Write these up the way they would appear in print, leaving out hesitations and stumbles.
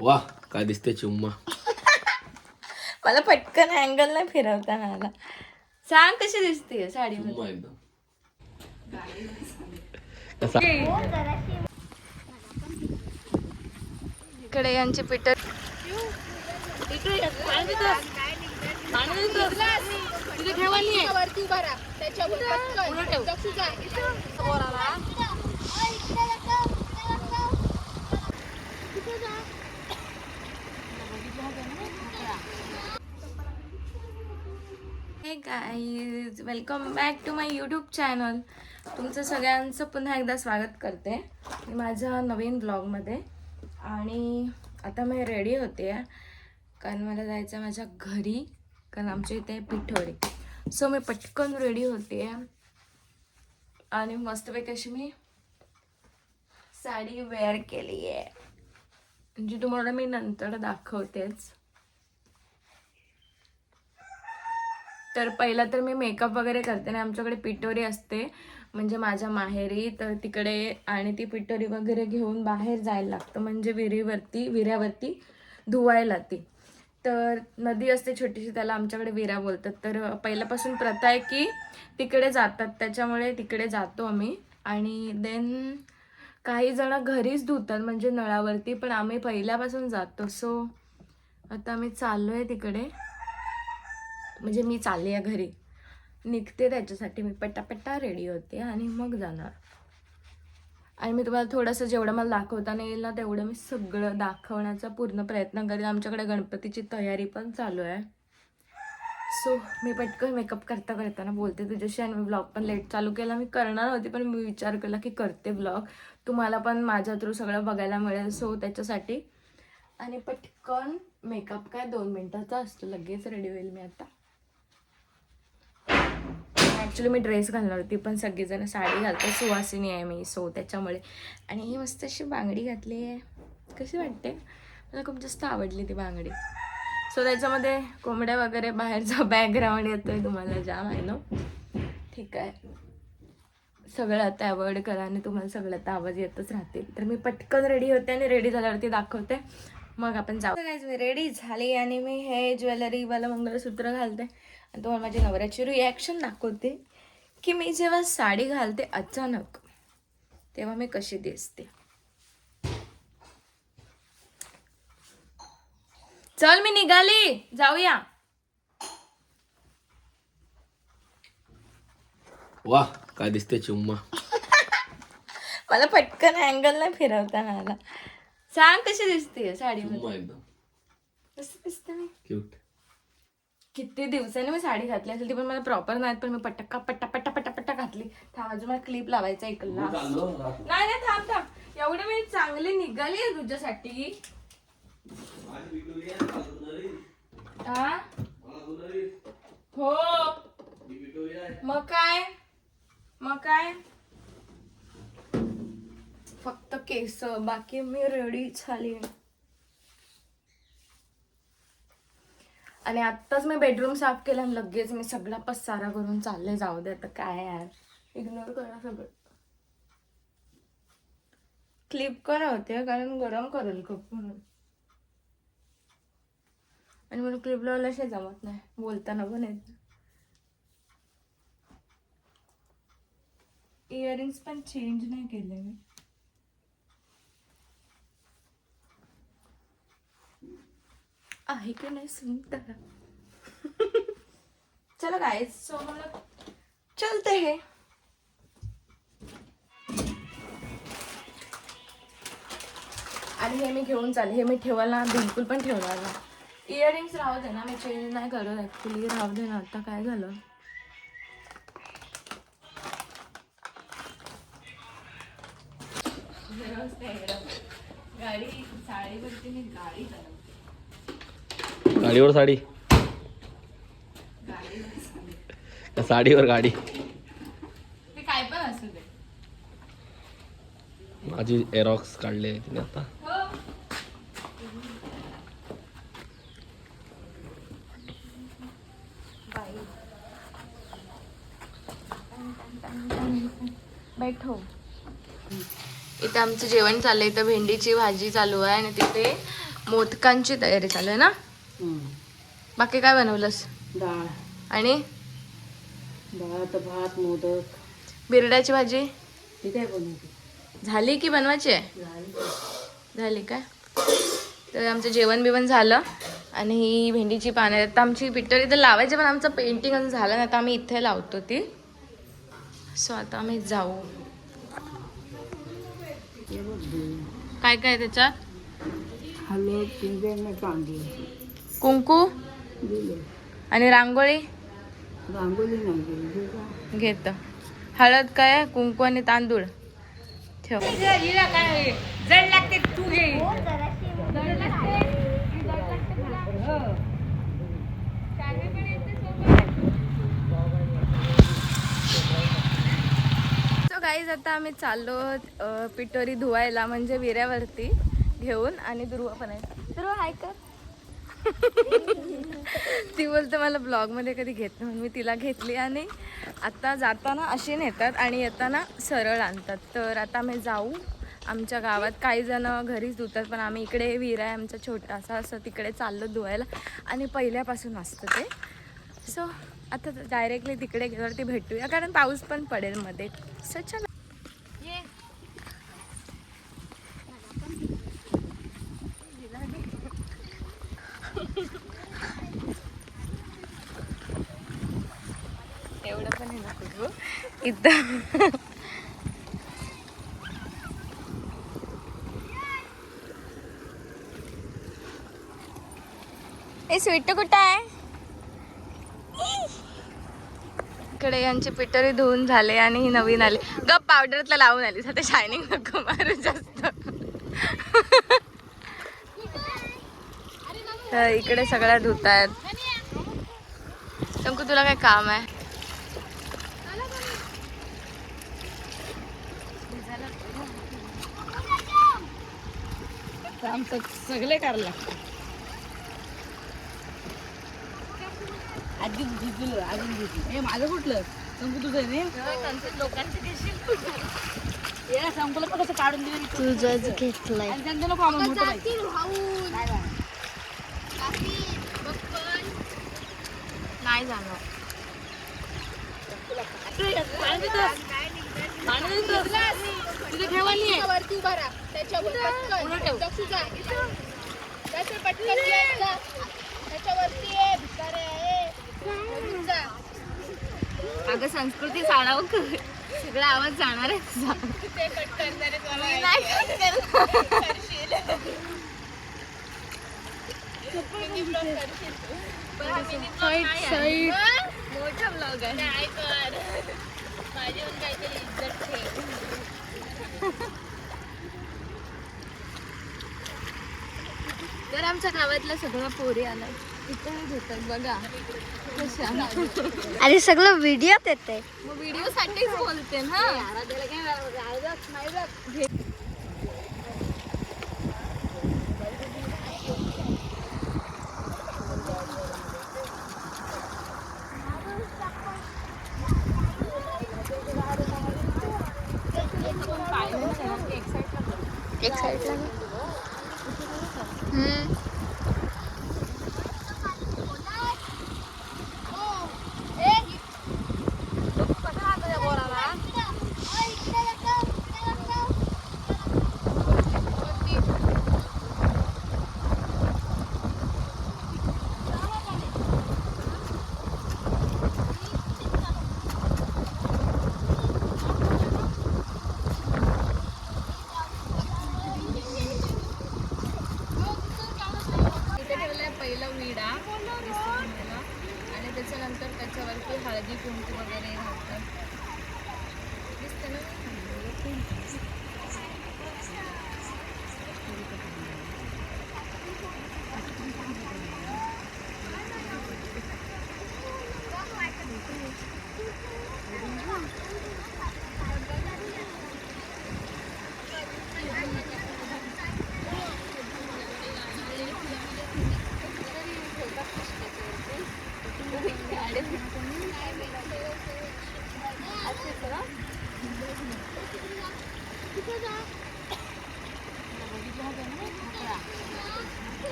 वा काय दिसते चिम्मा. मला पटकन अँगल नाही फिरवता आला. सांग कशी दिसते साडी चिम्मा एकदम. इकडे यांचे पिटर हे guys, welcome back to my YouTube channel. तुमचं सगळ्यांचं पुन्हा एकदा स्वागत करते माझ्या नवीन ब्लॉगमध्ये. आणि आता मी रेडी होते कारण मला जायचं आहे माझ्या घरी, कारण आमच्या इथे पिठोरी. सो मी पटकन रेडी होते आणि मस्तपैकी अशी मी साडी वेअर केली आहे, म्हणजे तुम्हाला मी नंतर दाखवतेच. तर पहिला तर मी मेकअप वगैरे करते ना, आमच्याकडे पिठोरी असते म्हणजे माझ्या माहेरी, तर तिकडे आणि ती पिठोरी वगैरे घेऊन बाहेर जायला लागतं, म्हणजे विऱ्यावरती धुवायला ती. तर नदी असते छोटीशी, त्याला आमच्याकडे विरा बोलतात. तर पहिल्यापासून प्रथा आहे की तिकडे जातात, त्याच्यामुळे तिकडे जातो आम्ही. आणि देन काही जण घरीच धुतात म्हणजे नळावरती, पण आम्ही पहिल्यापासून जातो. सो आता आम्ही चाललो आहे तिकडे, म्हणजे मी चालली आहे घरी, निघते त्याच्यासाठी. मी पटापटा रेडी होते आणि मग जाणार. आणि मी तुम्हाला थोडंसं जेवढं मला दाखवता नाही येईल ना तेवढं मी सगळं दाखवण्याचा पूर्ण प्रयत्न करेन. आमच्याकडे गणपतीची तयारी पण चालू आहे. सो मी पटकन मेकअप करताना बोलते तुझ्याशी. आणि मी ब्लॉग पण लेट चालू केला. मी करणार होती पण मी विचार केला की करते ब्लॉग, तुम्हाला पण माझ्या थ्रू सगळं बघायला मिळेल. सो त्याच्यासाठी आणि पटकन मेकअप काय 2 मिनिटाचा असतो, लगेच रेडी होईल मी आता. ॲक्च्युली मी ड्रेस घालणार होती पण सगळेजण साडी घालतात, सुवासिनी आहे मी, सो त्याच्यामुळे. आणि ही मस्त अशी बांगडी घातली आहे, कशी वाटते? मला खूप जास्त आवडली ती बांगडी. सो त्याच्यामध्ये कोंबड्या वगैरे बाहेरचा बॅकग्राऊंड येतोय तुम्हाला, जाम आहे ना. ठीक आहे, सगळं आता अवॉइड करा आणि तुम्हाला सगळं आता आवाज येतच राहतील. तर मी पटकन रेडी होते आणि रेडी झाल्यावरती दाखवते, मग आपण जाऊ. मी रेडी झाली आणि मी हे ज्वेलरीवालं मंगळसूत्र घालते आणि तुम्हाला माझी नवऱ्याची रिॲक्शन दाखवते की मी जेव्हा साडी घालते अचानक तेव्हा मी कशी दिसते. चल मी निघाली, जाऊया. वा काय दिसते चिम्मा. मला पटकन अँगल नाही फिरवता आला. सांग कशी दिसते साडीमध्ये? चिम्मा एकदम. कसं दिसते मी? क्यूट. किती दिवसांनी मी साडी घातली असेल ती, पण मला प्रॉपर नाही, पण मी पट्टा घातली. थांब, अजून मला क्लिप लावायचा इकडला. नाही नाही, थांब एवढी मी चांगली निघाली आहे तुझ्यासाठी. हा हो, मग काय फक्त केस, बाकी मी रेडी झाली. आणि आत्ताच मी बेडरूम साफ केला आणि लगेच मी सगळा पसारा करून चालले. जाऊ दे आता, काय यार, इग्नोर करा सगळं. क्लिप करा होते कारण गरम करेल खूप म्हणून. आणि म्हणून क्लिप लावल्याशिवाय जमत नाही, बोलताना पण येत. इयरिंग्स पण चेंज नाही केले मी. आहे की नाही सुंदर. चला गाइस, सो मला चलते हैं. आणि हे मी घेऊन चालले, हे मी ठेवायला बिलकुल पण ठेवणार ना. इयरिंग्स राहू दे ना, मी चेंज नाही करत ॲक्च्युली, राहू दे ना. आता काय झालं, गाडी साडीवरती मी गाडी चालवते. गाडीवर साडी, साडीवर गाडी, ते काय पण असू दे. माझी एरॉक्स काढले तिने आता. बैठो. इथे आमचं जेवण चाललंय, इथं भेंडीची भाजी चालू आहे आणि तिथे मोदकांची तयारी चालू आहे ना. बाकी काय बनवलंस? डाळ आणि भात भात मोदक बिरड्याची भाजी ती काय बनवते झाली की बनवायची आहे? झाली काय? तर आमचं जेवण बिवण झालं आणि ही भेंडीची पानं आता आमची पिठोरी तर लावायची, पण आमचं पेंटिंग अजून झालं नाही. आता आम्ही इथे लावतो ती. सो आता आम्ही जाऊ. काय काय त्याच्यात? हळद चिंबेर कांदे कुंकू दिले आणि रांगोळी रांगोळी नाही दिली का घेत. हळद काय, कुंकू आणि तांदूळ ठेव. जड लागते तू घे सो गाईज आता आम्ही चाललो पिठोरी धुवायला, म्हणजे विऱ्यावरती घेऊन. आणि ध्रुव पण आहे. ध्रुव हाय कर. ती बोलते मला ब्लॉगमध्ये कधी घेत नाही, म्हणून मी तिला घेतली. आणि आता जाताना अशी नेतात आणि येताना सरळ आणतात. तर आता आम्ही जाऊ. आमच्या गावात काही जण घरीच धुतात, पण आम्ही इकडे विरा आहे आमचा छोटासा, असं तिकडे चाललो धुवायला. आणि पहिल्यापासून असतं ते. सो आता डायरेक्टली तिकडे गेल्यावरती भेटूया, कारण पाऊस पण पडेल मध्ये. सो चला. एवढं पण हे नको इथं. ए स्वीट कुठं आहे? इकडे यांची पिठोरी धुवून झाले आणि ही नवीन आली. गप पावडरला लावून आली, आता शायनिंग नको मारू जास्त. तर इकडे सगळ्या धुत आहेत. शंकू तुला काय काम आहे? आमचं सगळे करायला आधी भिजलं अजून भिजलं. हे माझं कुठलं संपू तुझं आहे ना. संपूला पण कसं काढून दिलं तुझंच घेतलंय. आणि त्यांचं नको आम्हाला मोठं पाहिजे. नाही जाणार. तिथे ठेवानी आहे. वरती उभा राहा. त्याच्यावर पटकन दक्षू जा. त्याच्यावर पटकन ये. त्याच्यावरती ये. भिकारी आहे. वरून जा. अगं संस्कृती साडावं सगळा आवाज जाणार आहे तुझा. ते कट करणार आहे तुला. मी नाही करशील. मिनी ब्लॉग करशील तू. पण हा मिनी ब्लॉग नाही आहे. मोठा ब्लॉग आहे. नाही कर. माझ्याहून काहीतरी इज्जत ठेव. तर आमच्या गावातल्या सगळ्या पोरी आल्या इथं घेतात बघा कशा. अरे सगळं व्हिडिओत येते. मग व्हिडिओ साठीच बोलते ना. एक साईडला आणि त्याच्यानंतर त्याच्यावरती हळदी कुंकू वगैरे घालतात. दिसतं ना.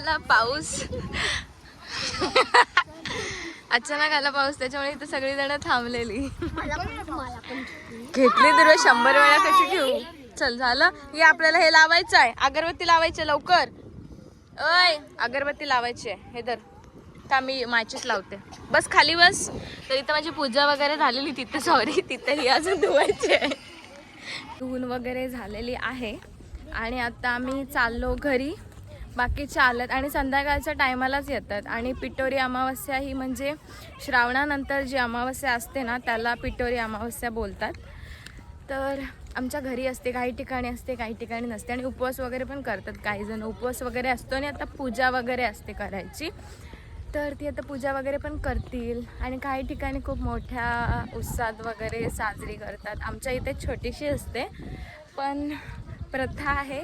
आला पाऊस. अचानक आला पाऊस त्याच्यामुळे इथे सगळी जण थांबलेली. घेतली तर 100 वेळा कशी घेऊ. चल झालं. हे आपल्याला हे लावायचं आहे. अगरबत्ती लावायची लवकर. अय अगरबत्ती लावायची आहे. हे धर का मी माचीच लावते. बस खाली बस. तर इथं माझी पूजा वगैरे झालेली तिथे. सॉरी तिथे ही अजून धुवायची आहे. धुवून वगैरे झालेली आहे आणि आता आम्ही चाललो घरी. बाकी चालत आणि संध्याकाळच्या टायमालाच येतात. आणि पिठोरी अमावस्या ही म्हणजे श्रावणानंतर जी अमावस्या असते ना त्याला पिठोरी अमावस्या बोलतात. तर आमच्या घरी असते, काही ठिकाणी असते, काही ठिकाणी नसते. आणि उपवास वगैरे पण करतात काही जण. उपवास वगैरे असतो आणि आता पूजा वगैरे असते करायची. तर ती आता पूजा वगैरे पण करतील. आणि काही ठिकाणी खूप मोठ्या उत्साहात वगैरे साजरी करतात. आमच्या इथे छोटीशी असते पण प्रथा आहे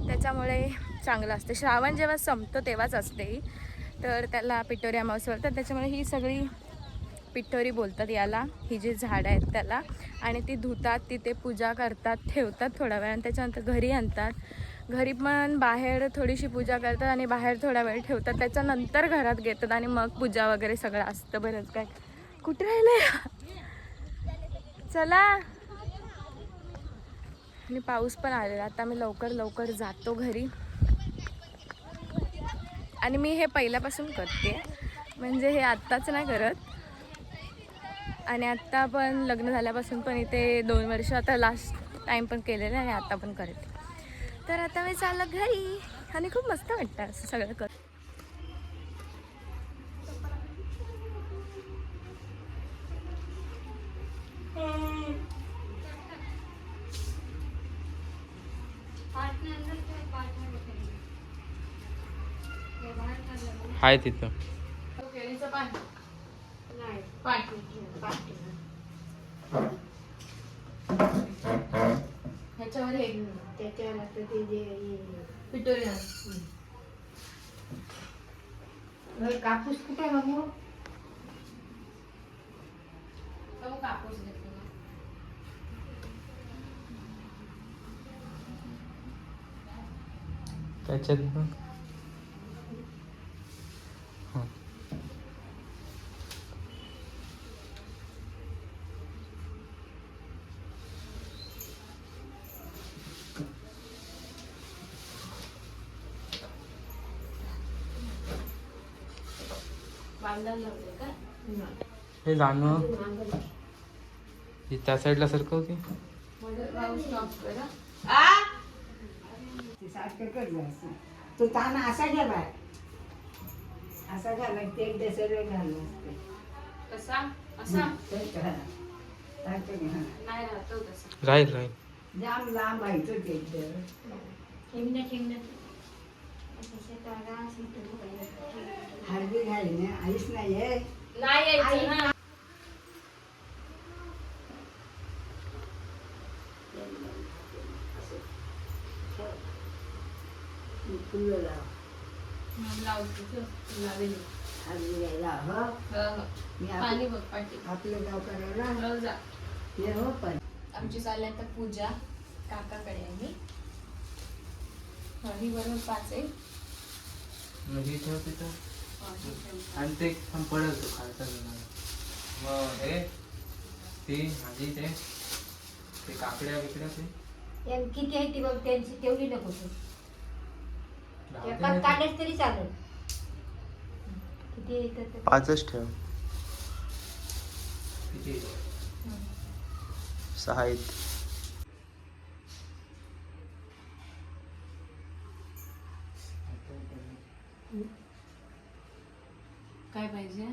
त्याच्यामुळे चांगलं असते. श्रावण जेव्हा संपतो तेव्हाच असते ही. तर त्याला पिठोरी अमावस्या बोलतात. त्याच्यामुळे ही सगळी पिठोरी बोलतात याला. ही जी झाडं आहेत त्याला. आणि ती धुतात, तिथे पूजा करतात, ठेवतात थोडा वेळ आणि त्याच्यानंतर घरी आणतात. घरी पण बाहेर थोडीशी पूजा करतात आणि बाहेर थोडा वेळ ठेवतात. त्याच्यानंतर घरात घेतात आणि मग पूजा वगैरे सगळं असतं. बरंच काय. कुठे राहिलं. चला. आणि पाऊस पण आलेला. आता मी लवकर जातो घरी. आणि मी हे पहिल्यापासून करते म्हणजे हे आत्ताच नाही करत. आणि आत्ता पण लग्न झाल्यापासून पण इथे 2 वर्ष आता लास्ट टाईम पण केलेलं आहे आणि आता पण करते. तर आता मी चाललं घरी आणि खूप मस्त वाटतं असं सगळं कर. हाय तिथं. ह्याच्यावर हे त्याच्यावर आता ते जे पिठोरी कापूस कुठे आहे बाबू. कापूस घेतो त्याच्यात हे जाणं त्या साईडला सारखं होती. तो ताना असा घ्यावा. असा घाला ते एकदा सगळं घालून असते. कसा असा नाही राहतो तसा. राहील जाम लांब आहे तो ते हळदी घाली ना आईच नाही आहे. नाही यायचं ना. फुलं लाव. पाणी बघ पाठी. आपलं गाव करायला हे हो. पण आमची चालली आता पूजा काकाकडे आहे मी. ही बरोबर 5 आहे. आणि ते पडत खालचा. मग हे ती माझी ते काकड्या बिकड्या ते किती आहे ती बघ. त्यांची तेवढी नको काढल्यास तरी चालेल. किती येतात 5च ठेव. किती 6 आहेत. काय पाहिजे.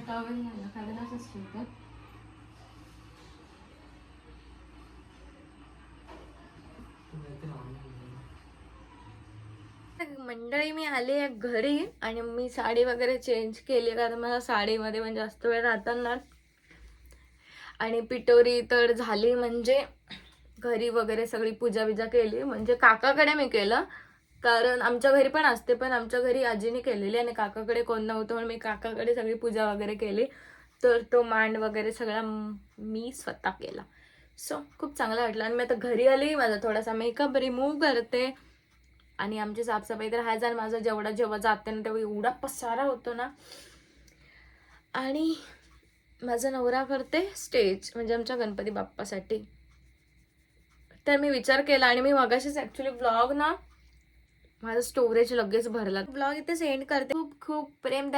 टॉवेल घाला खाली असंच ठेवतात. मंडळी मी आले आहे घरी आणि मी साडी वगैरे चेंज केली कारण मला साडीमध्ये म्हणजे जास्त वेळ राहताना आणि पिटोरी तर झाली म्हणजे घरी वगैरे सगळी पूजा बिजा केली म्हणजे काकाकडे मी केलं कारण आमच्या घरी पण असते पण आमच्या घरी आजीने केलेली आणि काकाकडे कोण नव्हतं म्हणून मी काकाकडे सगळी पूजा वगैरे केली तर तो मांड वगैरे सगळा मी स्वतः केला. सो खूप चांगला वाटलं आणि मी आता घरी आली माझा थोडासा मेकअप रिमूव्ह करते आणि आमची साफसफाई तर हाय. आणि माझा जेव्हा जाते ना तेव्हा एवढा पसारा होतो ना आणि माझा नवरा करते स्टेज म्हणजे आमच्या गणपती बाप्पासाठी. तर मी विचार केला आणि मी मगाशीच ॲक्च्युली ब्लॉग ना माझा स्टोरेज लगेच भरला. ब्लॉग इथे सेंड करते. खूप खूप प्रेम